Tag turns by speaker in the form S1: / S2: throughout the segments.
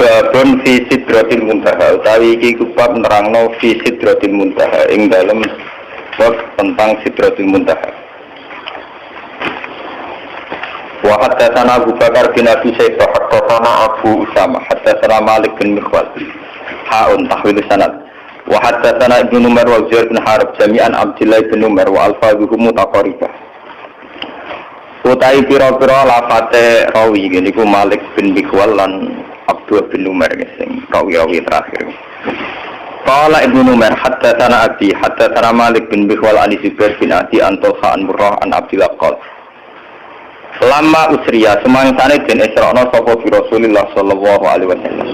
S1: babon fi sidratil muntaha utawi iki kubab nerangno fi sidratil muntaha ing dalem bab tentang sidratil muntaha. Wa haddatsana Abu Bakar bin Abi Syaibah haddatsana Abu Usama haddatsana Malik bin Mikhwal haun tahwil sanad wa haddatsana Ibnu Umar wa Zaid bin Harb jami'an Abdullah bin Umar wa alfazuhum mutaqaribah. Utai pira-pira lafate rawi niku Malik bin Mikhwal lan Abdullah bin Umar sing rawi-rawi terakhir. Qala Ibnu Umar haddatsana Abi haddatsana Malik bin Mikhwal an Zubair bin Adi an Talha an Murrah an Abdullah qala lama usriya semangsane den Isra'na sapa bi Rasulillah sallallahu alaihi wasallam.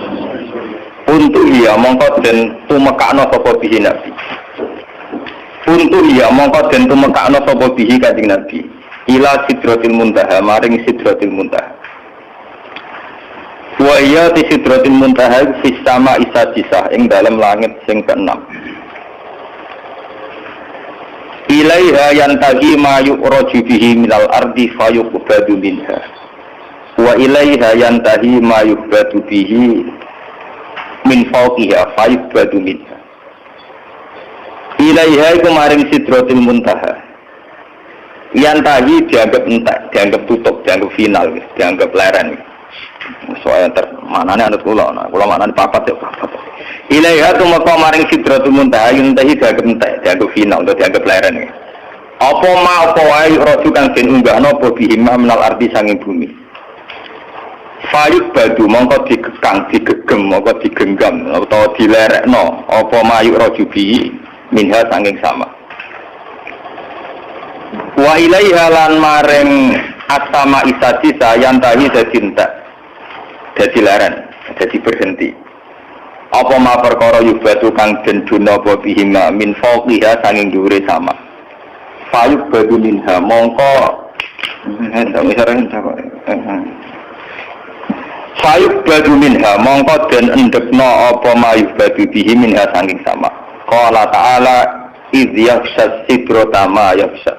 S1: Untuk iya mongko den tumekakno sapa bihi Nabi. Untuk iya mongko den tumekakno sapa bihi Kanjeng Nabi. Ila sidratil muntaha maring sidratil muntaha. Wa iya ti sidratil muntaha fis sama isadisah ing dalem langit sing keenam. Ilaiha yantahi ma yu'raju bihi minal ardi fayuqbadu minha wa ilaiha yantahi ma yuqbadu bihi min fawqiha fayuqbadu minha. Ilaiha iku maring sidratil muntaha yantahi dianggap entek, dianggap tutup, dianggap final, dianggap leren. Soalnya manane anut kula manane papat ya papat. Ilaiha tumeka maring sidratul muntaha yantahi dianggap entek, dianggap final, atau dianggap leren. Apa ma apa wae roju kang den unggahno apa bihima menal arti sanging bumi. Fayuk badu mongko digekang, digegem, mongko digenggam utawa dilerekno apa mayuk roju bihi minha sanging sama. Wa ilaiha lan maring asama isadisa yantahi dadi entek. Dadi leren, dadi berhenti. Apa ma perkara yubatu kang den duna apa bihima min fawqiha sanging dhuwure sama. Fayuk badu minha mongko Fayuk badu minha mongko den endekno apa mayuk badu bihi minha sanging sama. Qala ta'ala idh yakhsha sidrata ma yakhsha.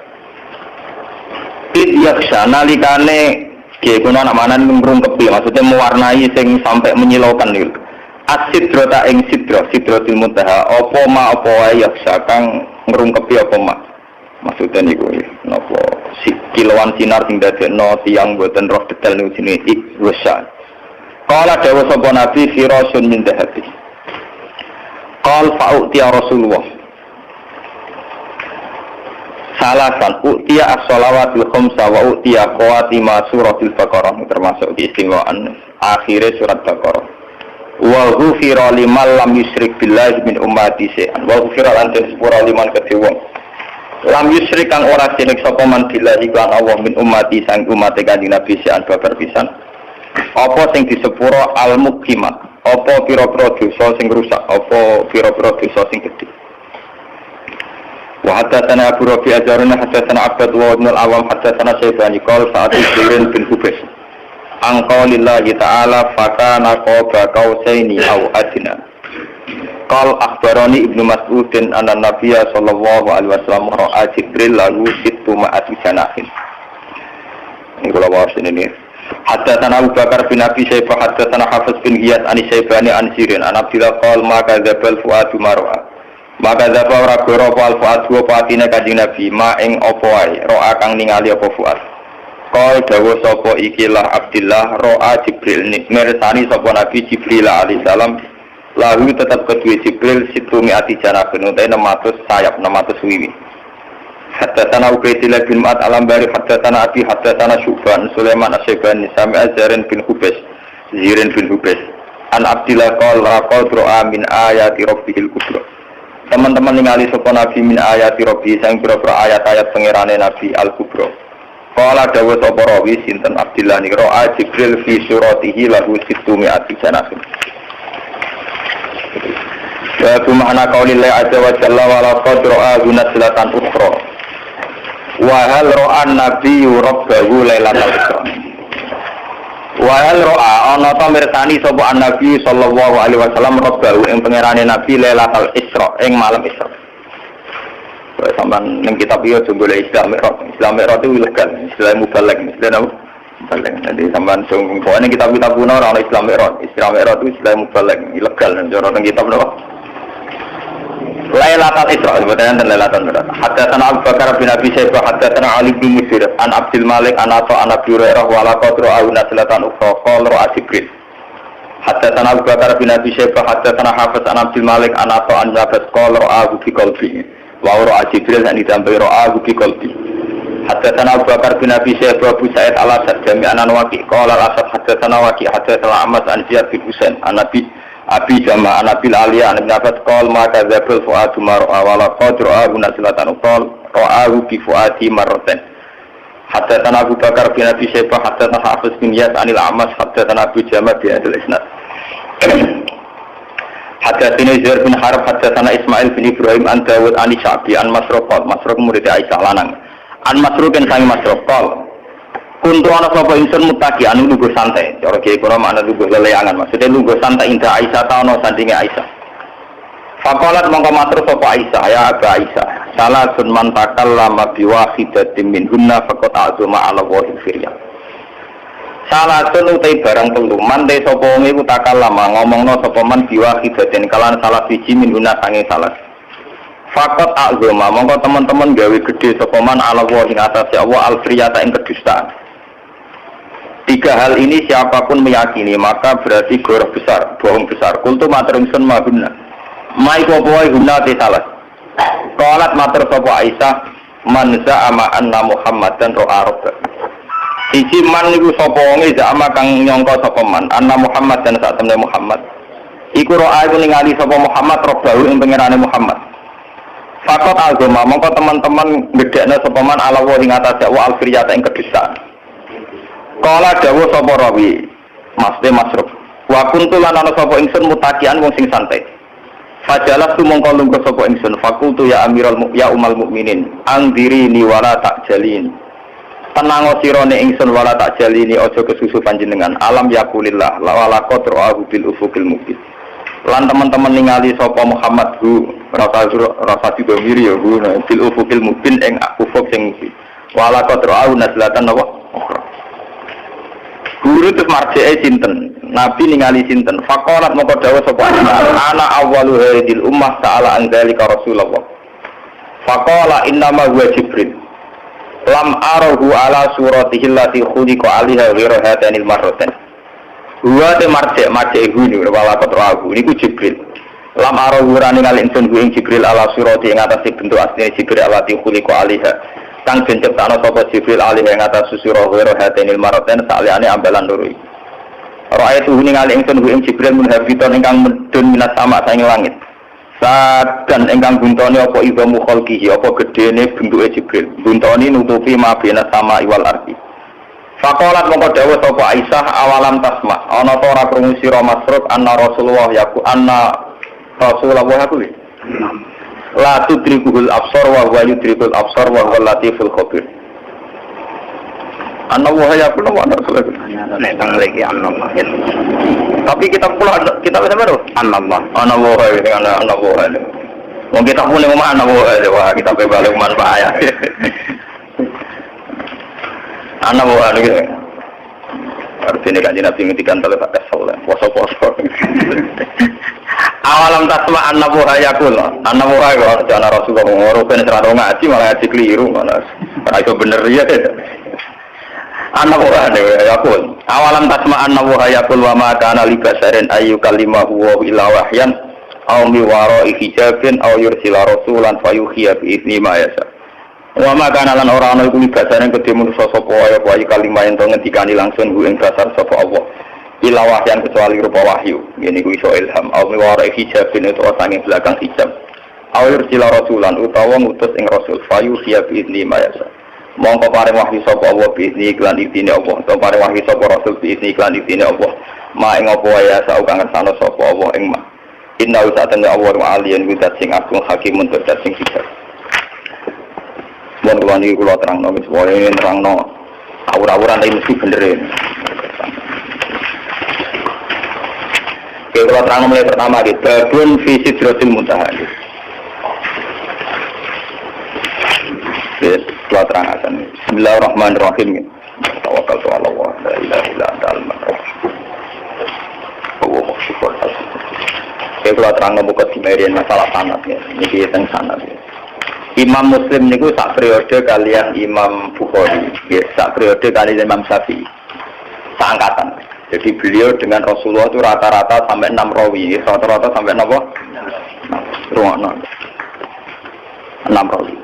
S1: Idh yakhsha nalikane kena namanan ngrungkepi, maksudnya mewarnai sing sampai menyilaukan niku. As-sidrata ing sidra, sidratul muntaha, apa ma apa wae yakhsha kang ngrungkepi apa ma. Maksudnya niku napa kilauan sinar sing dadekno tiyang boten roh detail niku jenenge ikhwasa. Qala dawuh sapa Nabi firasun min dhahabi. Qal fa'uti Rasulullah. Salasan u'tiya as-shalawatil khamsa wa u'tiya qawatima suratul Baqarah termasuk di istimewaan akhir surat Baqarah. Wa ghufira liman lam yusyrik billahi min ummati shay'an. Wa ghufira lan sepura liman kedhe wong lam yusyrik kang ora sirik sapa man billahi kan Allah min ummati sang umat Kanjeng Nabi shay'an babar pisan. Apa sing disepuro al-muqimat, apa pira-pira dosa sing rusak, apa pira-pira dosa sing gedhe. Wa haddatsana Abu Rabi' ajarana haddatsana Abdul wa Ibn al-Awam haddatsana Syaibani qala sa'at Jibril bin Hubais an qaulillahi ta'ala fakana qaba qausaini aw adna. Qal akhbarani Ibnu Mas'udin anna Nabiyya sallallahu alaihi wasallam ra'a Jibril lahu sittu ma'ati janahin. Ini kula waos ini. Haddatsana Abu Bakar bin Abi Syaibah haddatsana Hafiz bin Ghiyas an Syaibani an Sirin an Abdillah qala maka dzabal fuadu mar'a. Maka dzaba ora goro apa fuadu apa atine Kanjeng Nabi ma ing apa wae ro'a kang ningali apa fuad. Qala dawuh sapa ikilah Abdillah ro'a Jibril mirsani sapa Nabi Jibril alaihi salam lalu tetap kedua Jibril situ mi'ati janabin utai 600 sayap 600 wiwi. Haddatsana Ubaidillah bin Ma'ad al-Ambari haddatsana Abi haddatsana Syu'ban Sulaiman as-Syaibani sami'a Zirin bin Hubais an Abdillah qala ra'a min ayati rabbihil kubra. Teman-teman ningali sapa Nabi min ayati rabbi sang pira-pira ayat-ayat pangerane Nabi al-kubra. Qala dawuh sapa rawi sinten Abdillah niki ra'a Jibril fi suratihi lahu sittu mi'ati janabin. Wa makna qaulillah azza wa jalla wa laqad ra'a naslatan ukhra. Wa hal ra'a nabiyyu rabbahu lailatal isra. Wa hal ra'a ana ta mirsani sapa nabi sallallahu alaihi wasallam rabbahu ing pangerane nabi lailatal isra ing malam isra. Sampeyan ning kitab iki aja golek istilah mi'raj. Istilah mi'raj itu ilegal, istilah mubalagh, istilah Mubalek. Jadi sampean sing pokoknya kitab-kitab kuno ora ono Islam Mi'raj. Islam Mi'raj itu istilah mubalek, ilegal cara nang kitab napa? Lailatul Isra sebetulnya dan Lailatul Mi'raj. Haddatsana Abu Bakar bin Abi Syaibah, haddatsana Ali bin Musir, an Abdul Malik, an Atha, an Abi Hurairah wa la qadru auna salatan ukhra qala ra'a Jibril. Haddatsana Abu Bakar bin Abi Syaibah, haddatsana Hafiz an Abdul Malik, an Atha, an Nafas qala ra'a bi qalbi. Wa ra'a Jibril an ditambahi ra'a bi qalbi. Haddatsana Abu Bakar bin Abi Syaibah, Abu Sa'id al-Asad jami'an an Waqi qala al-Asad haddatsana Waqi, haddatsana Ahmad an Ziyad bin Husain an Abi Jama' Anabil Aliyah An Nafas qol maka zabul fu'adu mar'a wala qadru abu nasilatan qol ra'ahu bi fu'adi marratan. Haddatsana Abu Bakar bin Abi Syaibah haddatsana Hafiz bin Yas anil Amas haddatsana Abu Jama' bi hadal isnad. Haddatsana Zuhair bin Harb haddatsana Ismail bin Ibrahim an Dawud an Syabi an Masruq murid Aisyah lanang. An Masruq kan sang Masruq qol kuntu ana sapa ingsun mutaki anu lungguh santai. Cara kiye kono makna lungguh leleangan, maksudnya lungguh santai indah Aisyah ta ana sandinge Aisyah. Faqalat mongko matur sapa Aisyah, ya Aba Aisyah, salah sun man takallama bi wahidatin minhunna faqad azuma ala wahil firya. Salah sun utai barang telu man te sapa wong iku takallama ngomongno sapa man bi wahidatin kalan salah siji minhunna sange salah. Faqad azuma mongko teman-teman gawe gede sapa man ala wahil atase Allah al-firyata ing kedustaan. Tiga hal ini siapapun meyakini maka berarti goroh besar, bohong besar. Kultu matur ingsun mahunna. Mai popoe guna te salah. Qalat matur sapa Aisyah man za'ama anna Muhammadan ra'a rabba. Siji man niku sapa wong za'ama kang nyangka sapa man anna Muhammadan sak temne Muhammad. Iku ra'a iku ningali sapa Muhammad rabbahu ing pangerane Muhammad. Fakot agama mongko teman-teman gedekna sapa man ala wa ing atase wa al-firyata ing kedustaan. Kala dawuh sapa rawi, Masruf. Wa kuntu lan ana sapa ingsun mutakian wong sing santai. Fajalas tu mongko lungguh sapa ingsun, fakultu ya umal mukminin, angdirini wala takjalin. Tenang sirane ingsun wala takjalini aja kesusu panjenengan. Alam yakulillah la wala qadru bil ufukil mubin. Lan teman-teman ningali sapa Muhammad hu rasa dibamiri ya hu bil ufukil mubin ing ufuk sing mubin. Wala qadru naslatan apa? Guru terus marja'e sinten, Nabi ningali sinten. Faqalat moko dawuh sapa ana awwalu hadil ummah ta'ala an dzalika Rasulullah. Faqala innama huwa Jibril. Lam arahu ala suratihi allati khuliqa 'alaiha ghairu hadanil marratan. Huwa te marja' guru wala qatrahu niku Jibril. Lam arahu rani ningali ingsun ing Jibril ala surati ing atase bentuk asline Jibril allati khuliqa 'alaiha. Kang jenciptano sapa Jibril alih ing atas susira ghairu hadanil marratan saliyane ambalan loro iki. Ra'aytu ningali ingsun ing Jibril munhabiton ingkang medun minas sama saing langit. Sadan ingkang buntone apa ibamu khalqihi apa gedene bentuke Jibril. Buntone nutupi mabena sama iwal ardi. Faqalat mongko dawuh sapa Aisyah awalam tasma ana ta ora krungu sira Masruk anna Rasulullah yaku la tudrikuhul absar wa huwa yudrikul absar wa huwa latiful khabir. Ana yaqulu wa rasulullah. Nek tang lagi Allah. Tapi kita pula kita bisa baru Allah. Ana wa. Wong kita pun ngomong ana wa kita pe balik manfaat. Ana wa gitu. Artinya kan Nabi ngendikan kalau tak soleh, poso-poso. Awalam tasma annahu hayakul. Annahu hayakul jana Rasulullah ngoro ben serano ngaji malah ngaji keliru malah. Ora iso bener ya. Annahu hayakul. Awalam tasma annahu hayakul wa ma kana li basarin ayu kalimahu wa ila wahyan aw mi wara'i hijabin aw yursila rasulan fayuhiya bi idzni ma yasha. Wa ma kana lan ora ana iku libasane kedhe manusa sapa wae kalimah ento ngendikani langsung ku ing dasar sapa Allah. Ila wahyan kecuali rupa wahyu. Ngene iku iso ilham. Au miwara hijabin itu sange belakang hijab. Au yursila rasulan utawa ngutus ing rasul fayu siya bi idzni ma yasa. Mongko paring wahyu sapa Allah bi idzni iklan idine Allah. Utawa paring wahyu sapa rasul bi idzni iklan idine Allah. Ma ing apa wae asa kang ngersano sapa Allah ing ma. Inna usatana Allah wa aliyan widat sing agung hakimun widat sing hijab. Mun kula niki kula terangno wis wae nerangno awur-awuran iki mesti bener. Oke, kalau terang mulai pertama di babun fi sidratil muntaha. Yes, kalau terang asan. Bismillahirrahmanirrahim. Tawakkaltu 'ala Allah, la ilaha illa anta al-mu'min. Wa syukur. Saya kalau terang membuka dimerian masalah sanad ya, ini tentang sanad ya. Imam Muslim niku sak periode kalian Imam Bukhari, ya, sak periode kalian Imam Syafi'i, seangkatan. Jadi beliau dengan Rasulullah itu rata-rata sampai 6 rawi, rata-rata sampai 6 rawi.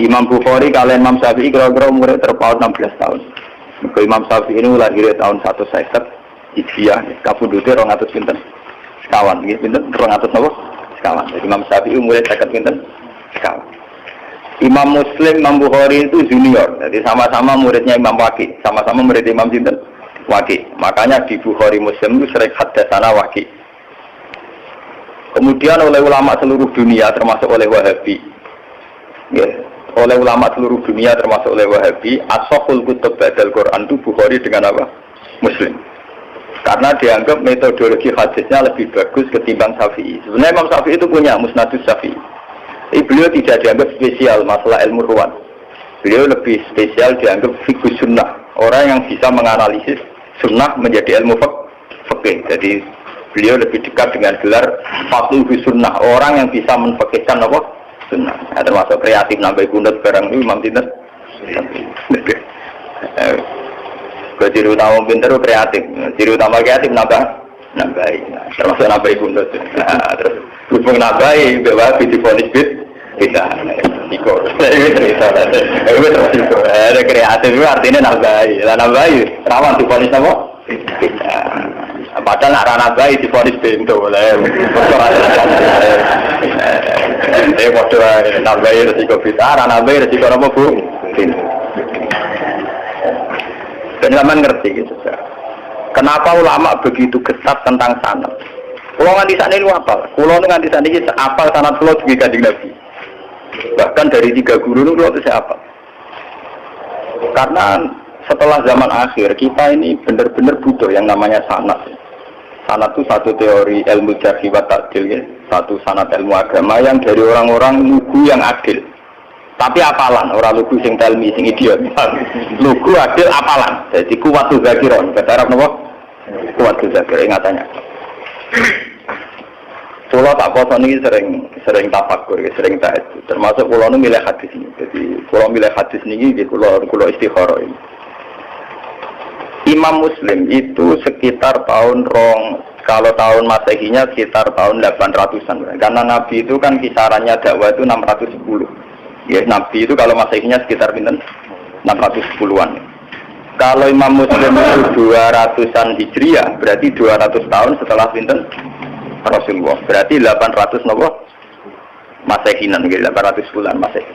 S1: Imam Bukhari kalian Imam Syafi'i kira-kira umurnya terpaut 16 tahun. Maka Imam Syafi'i ini lahir tahun 150 Hijriah, kabudute 200 pinten sekawan, nggih pinten 200 napa? Sekawan. Jadi Imam Syafi'i umurnya 50 pinten sekawan. Imam Muslim, Imam Bukhari itu junior. Jadi sama-sama muridnya Imam Waqi, sama-sama murid Imam sinten? Waqi. Makanya di Bukhari Muslim itu sering hadatsana Waqi. Kemudian oleh ulama seluruh dunia termasuk oleh Wahabi. Ya, oleh ulama seluruh dunia termasuk oleh Wahabi, as-sahhul kutub ba'dal Quran itu Bukhari dengan apa? Muslim. Karena dianggap metodologi hadisnya lebih bagus ketimbang Syafi'i. Sebenarnya Imam Syafi'i itu punya Musnadus Syafi'i. Beliau tidak dianggap spesial masalah ilmu ruwan. Beliau lebih spesial dianggap fiqh sunnah. Orang yang bisa menganalisis sunnah menjadi ilmu fikih. Jadi beliau lebih dekat dengan gelar faqih sunnah. Orang yang bisa menfikihkan apa? Sunnah. Nah, termasuk kreatif nambah kunut barang itu Imam Sinten. Ciri utama pinter kreatif. Ciri utama kreatif nambahi. Termasuk nambah kunut. Nah, terus hubung nambahi bahwa difonis bisa. Ikut. Ada kreatif itu artinya nambahi. Lah nambahi rawan difonis apa? Padahal nak rana bayi difonis bento boleh. Bodoh nambahi resiko bisa, rana bayi resiko apa bu? Dan zaman ngerti gitu. Kenapa ulama begitu ketat tentang sanad? Kalau nganti sana ini apa? Kalau nganti sana ini apal sanad kalau juga Kanjeng Nabi. Bahkan dari 3 guru itu kalau itu apa? Karena setelah zaman akhir kita ini benar-benar butuh yang namanya sanad. Sanad itu satu teori ilmu jarh wa ta'dil ya, satu sanad ilmu agama yang dari orang-orang lugu yang adil. Tapi apalan, orang lugu sing telmi sing idiot. Lugu adil apalan. Jadi kuwatu zakiron, kata Arab napa? Kuwatu zakir ingatannya. Pulau tak poso ini sering tafakur, sering tahajud. Termasuk pulau ini milih hadis ini. Jadi pulau milih hadis ini, pulau istikharah ini. Imam Muslim itu sekitar tahun kalau tahun Masehinya sekitar tahun 800-an. Karena Nabi itu kan kisarannya dakwah itu 610. Ya, Nabi itu kalau Masehinya sekitar 610-an. Kalau Imam Muslim itu 200-an Hijriah, berarti 200 tahun setelah pinten Rasulullah. Berarti 800 nopo Masehinan, 800 bulan Masehi.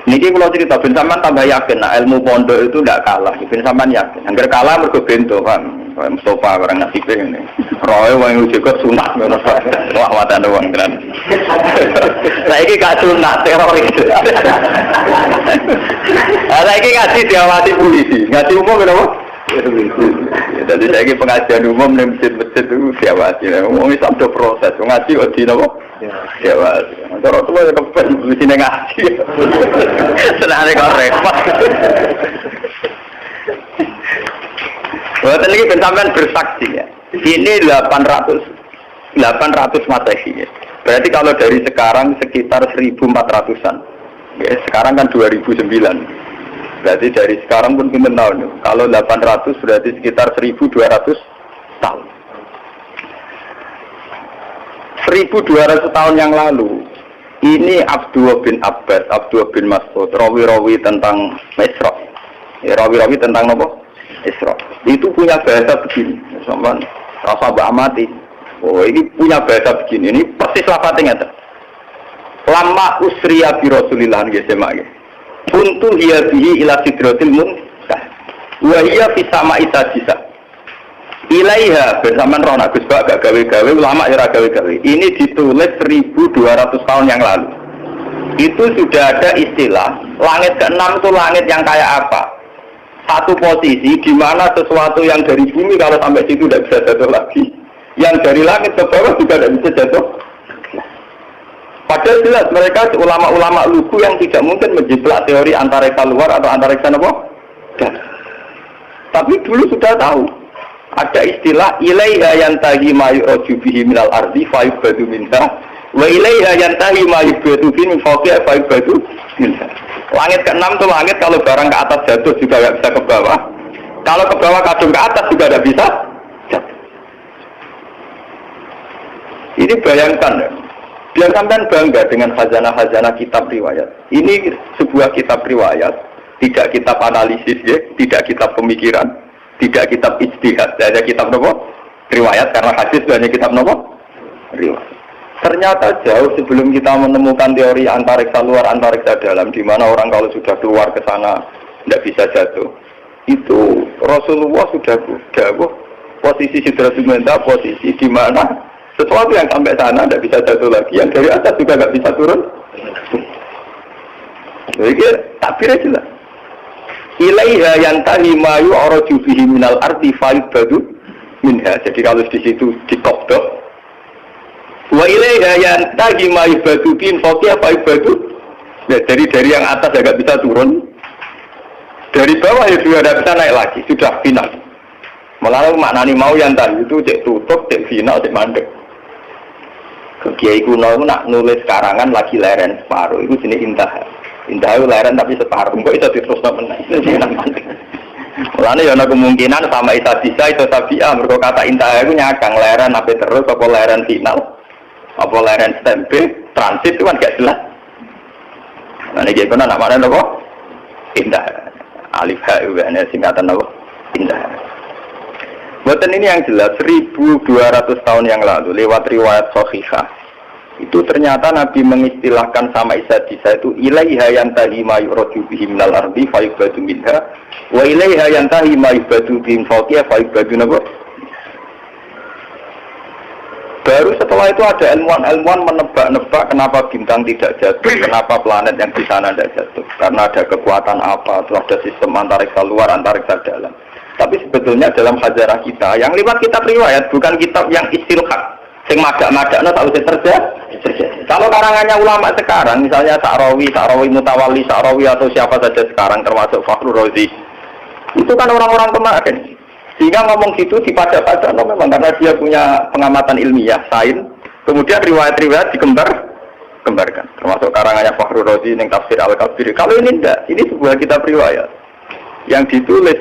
S1: Niki kalau cerita, bin sampean tambah yakin, nah ilmu pondok itu tidak kalah. Bin sampean yakin, angger kalah mergo bento kan, Mustafa barang nasibe ini. Roe wong juga sunat, wah watan wong tenan. Saiki gak sunat teroris. Saiki ngaji diawasi polisi, ngaji umum kenapa? Jadi saiki pengajian umum ning masjid-masjid itu diawasi. Wong Islam do proses, ngaji kok di napa? Diawasi. Cara tuwa ya kepen mesti ngaji. Senane kok repot. Buat ini sampean bersaksi ya. Ini 800 Masehi ya. Berarti kalau dari sekarang sekitar 1400-an. Ya, sekarang kan 2009. Berarti dari sekarang pun pinten tahun. Kalau 800 berarti sekitar 1200 tahun. 1200 tahun yang lalu ini Abdullah bin Abbas, Abdullah bin Mas'ud rawi-rawi tentang Isra. Ya, rawi-rawi tentang apa? Isra. Itu punya bahasa begini. Sampeyan rasa mbak amati. Oh, ini punya bahasa begini. Ini persis lafadznya ngeten. Lama usriya bi Rasulillah nggih semak. Kuntu hiya bihi ila sidratil muntaha. Wa hiya fi sama'i sadisa. Ilaiha bersamaan roh Gus Bak gak gawe-gawe, ulama ya gawe-gawe. Ini ditulis 1200 tahun yang lalu. Itu sudah ada istilah langit ke-6 itu langit yang kayak apa? Satu posisi di mana sesuatu yang dari bumi kalau sampai situ tidak bisa jatuh lagi. Yang dari langit ke bawah juga tidak bisa jatuh. Padahal jelas mereka ulama-ulama lugu yang tidak mungkin menjiplak teori antariksa luar atau antariksa apa? Tapi dulu sudah tahu ada istilah ilaiha yantahi ma yu'raju bihi minal ardi fa yubadu minha wa ilaiha yantahi ma yubadu bihi min fawqiha fa yubadu minha. Langit ke-6 itu langit kalau barang ke atas jatuh juga tidak bisa ke bawah. Kalau ke bawah kadung ke atas juga tidak bisa jatuh. Ini bayangkan ya. Biar sampean bangga dengan khazanah-khazanah kitab riwayat. Ini sebuah kitab riwayat, tidak kitab analisis ya, tidak kitab pemikiran, tidak kitab ijtihad, hanya kitab nopo riwayat karena hadis hanya kitab nopo riwayat. Ternyata jauh sebelum kita menemukan teori antariksa luar antariksa dalam, di mana orang kalau sudah keluar ke sana tidak bisa jatuh. Itu Rasulullah sudah posisi sidratul muntaha, posisi di mana sesuatu yang sampai sana tidak bisa jatuh lagi, yang dari atas juga tidak bisa turun. Jadi takbirnya jelas. Ilaiha yantahi ma yu'raju bihi minal ardi fa yubadu minha. Jadi kalau di situ dikobdok. Wa ilaiha yantahi ma yubadu bihi fawqiha fa yubadu. Nah, dari yang atas tidak bisa turun. Dari bawah ya juga tidak bisa naik lagi, sudah final. Malah maknani mau yantahi itu cek tutup, cek final, cek mandek. Kiai kuno nak nulis karangan lagi leren separuh, itu jenis intah. Intah itu leren tapi separuh, kok bisa diteruskan menang. Mulanya ada kemungkinan sama isa bisa, isa sabiah. Mereka kata intah itu nyakang leren apa terus, apa leren final, apa leren stempe, transit itu kan gak jelas. Nah ini kiai kuno nak mana apa? Intah. Alif ha itu kan singkatan apa? Intah. Buatan ini yang jelas 1200 tahun yang lalu lewat riwayat Shahihah itu ternyata Nabi mengistilahkan sama Isa-Isa itu ilaiha yantahi ma yu'raju bihi minal ardi fa yubadu minha wa ilaiha yantahi ma yubadu bihi fawqiha fa yubadu minha. Baru setelah itu ada ilmuwan menebak-nebak kenapa bintang tidak jatuh, kenapa planet yang di sana tidak jatuh, karena ada kekuatan apa, atau ada sistem antariksa luar, antariksa dalam. Tapi sebetulnya dalam khazanah kita yang lewat kitab riwayat, bukan kitab yang istilhaq sing madak-madakna tak usah terjadi. Kalau karangannya ulama sekarang, misalnya Sa'rawi Mutawalli Sa'rawi atau siapa saja sekarang termasuk Fakhrur Razi, itu kan orang-orang kemarin. Sehingga ngomong gitu dipada-pada memang karena dia punya pengamatan ilmiah, sains. Kemudian riwayat-riwayat dikembarkan. Termasuk karangannya Fakhrur Razi yang Tafsir Al-Kabir. Kalau ini enggak, ini sebuah kitab riwayat yang ditulis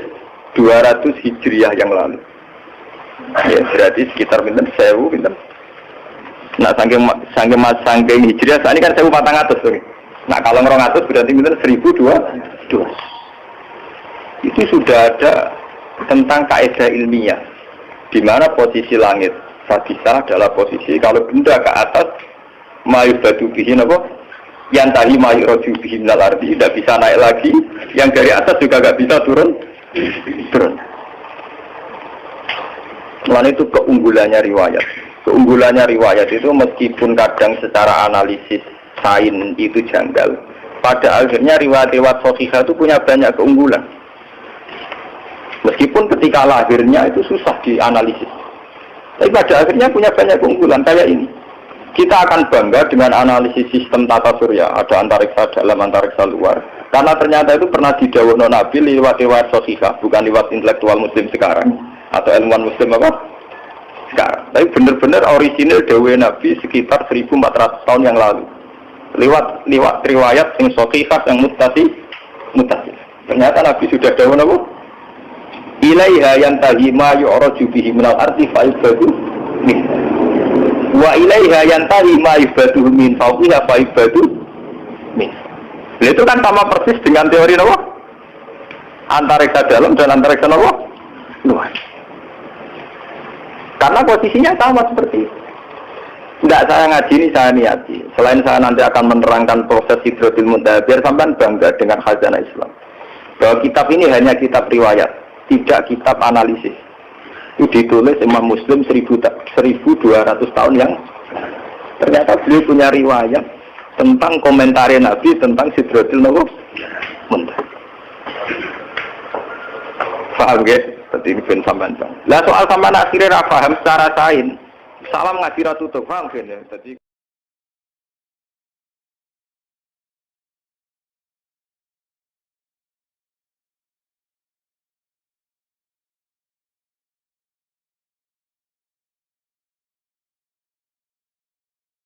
S1: 200 Hijriah yang lalu. Ya, berarti sekitar pinten 1000 pinten. Nah, saking Hijriah saat ini kan 1400 tuh. Nah, kalau 200 berarti pinten 1200. Itu sudah ada tentang kaidah ilmiah di mana posisi langit sadisa adalah posisi kalau benda ke atas mayubadu bihi apa? Yang tadi mayuraju bihi minal ardi tidak bisa naik lagi, yang dari atas juga tidak bisa turun. Selain itu keunggulannya riwayat. Keunggulannya riwayat itu meskipun kadang secara analisis sains itu janggal, pada akhirnya riwayat-riwayat Shahihah itu punya banyak keunggulan. Meskipun ketika lahirnya itu susah dianalisis, tapi pada akhirnya punya banyak keunggulan kayak ini. Kita akan bangga dengan analisis sistem tata surya, ada antariksa dalam, antariksa luar. Karena ternyata itu pernah didhawuhna Nabi lewat riwayat Shahihah, bukan lewat intelektual muslim sekarang atau ilmuwan muslim apa sekarang. Tapi benar-benar orisinil dawuh Nabi sekitar 1400 tahun yang lalu. Lewat riwayat yang Shahihah yang muttasil. Ternyata Nabi sudah dawuh apa? Ilaiha yantahi ma yu'raju bihi minal ardi fa yubadu min. Wa ilaiha yantahi ma yubadu min fawqiha fa yubadu min. Itu kan sama persis dengan teori apa? Antariksa dalam dan antariksa apa? Luar. Karena posisinya sama seperti itu. Tidak saya ngaji ini, saya niati. Selain saya nanti akan menerangkan proses Sidratul Muntaha, biar sampean bangga dengan khazanah Islam. Bahwa kitab ini hanya kitab riwayat, tidak kitab analisis. Itu ditulis Imam Muslim 1200 tahun yang ternyata beliau punya riwayat tentang komentar Nabi tentang Sidratul Muntaha. Paham ya? Seperti ini ben sampean. Lah soal sampean akhirnya ra paham secara sains. Salam ngaji ra tutup, paham ya? Jadi